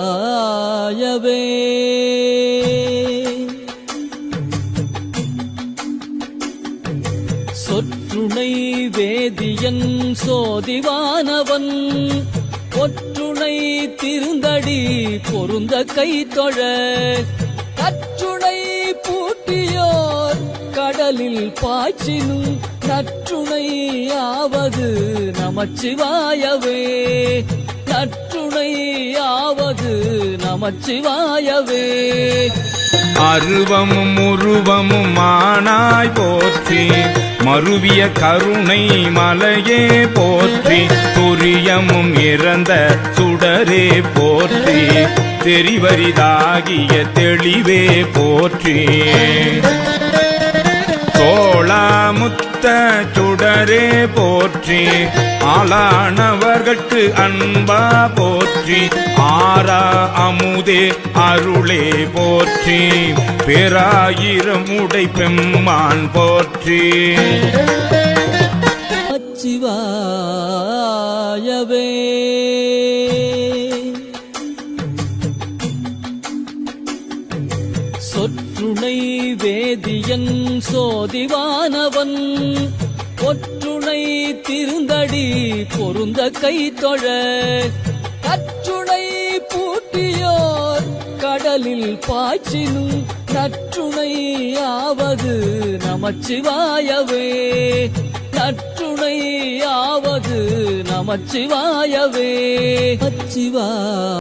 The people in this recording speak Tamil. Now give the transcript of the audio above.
நமச்சிவாயவே. சொற்றுணை வேதியன் சோதிவானவன் ஒற்றுணை திருந்தடி பொருந்த கைத்தொழ கற்றுணை பூட்டியோர் கடலில் பாய்ச்சினும் நற்றுணையாவது நமச்சிவாயவே. நற்றுணையாவது நமச்சிவாயவே. அருவமும் உருவமும் மானாய் போற்றி மருவிய கருணை மலையே போற்றி துரியமும் இறந்த சுடரே போற்றி தெரிவரிதாகிய தெளிவே போற்றி தோளாமுத்த சுடரே போற்றி ஆளானவர்கட்கு அன்பா போற்றி ஆரா அமுதே அருளே போற்றி பேராயிரம் உடை பெம்மான் போற்றி நமச்சிவாயவே. சொற்றுணை வேதியன் சோதிவானவன் ஒற்றுணை திருந்தடி பொருந்த கைத்தொழ கற்றுணை பூட்டியோர் கடலில் பாய்ச்சினும் நற்றுணையாவது நமச்சிவாயவே. நற்றுணையாவது நமச்சிவாயவே. நமச்சிவா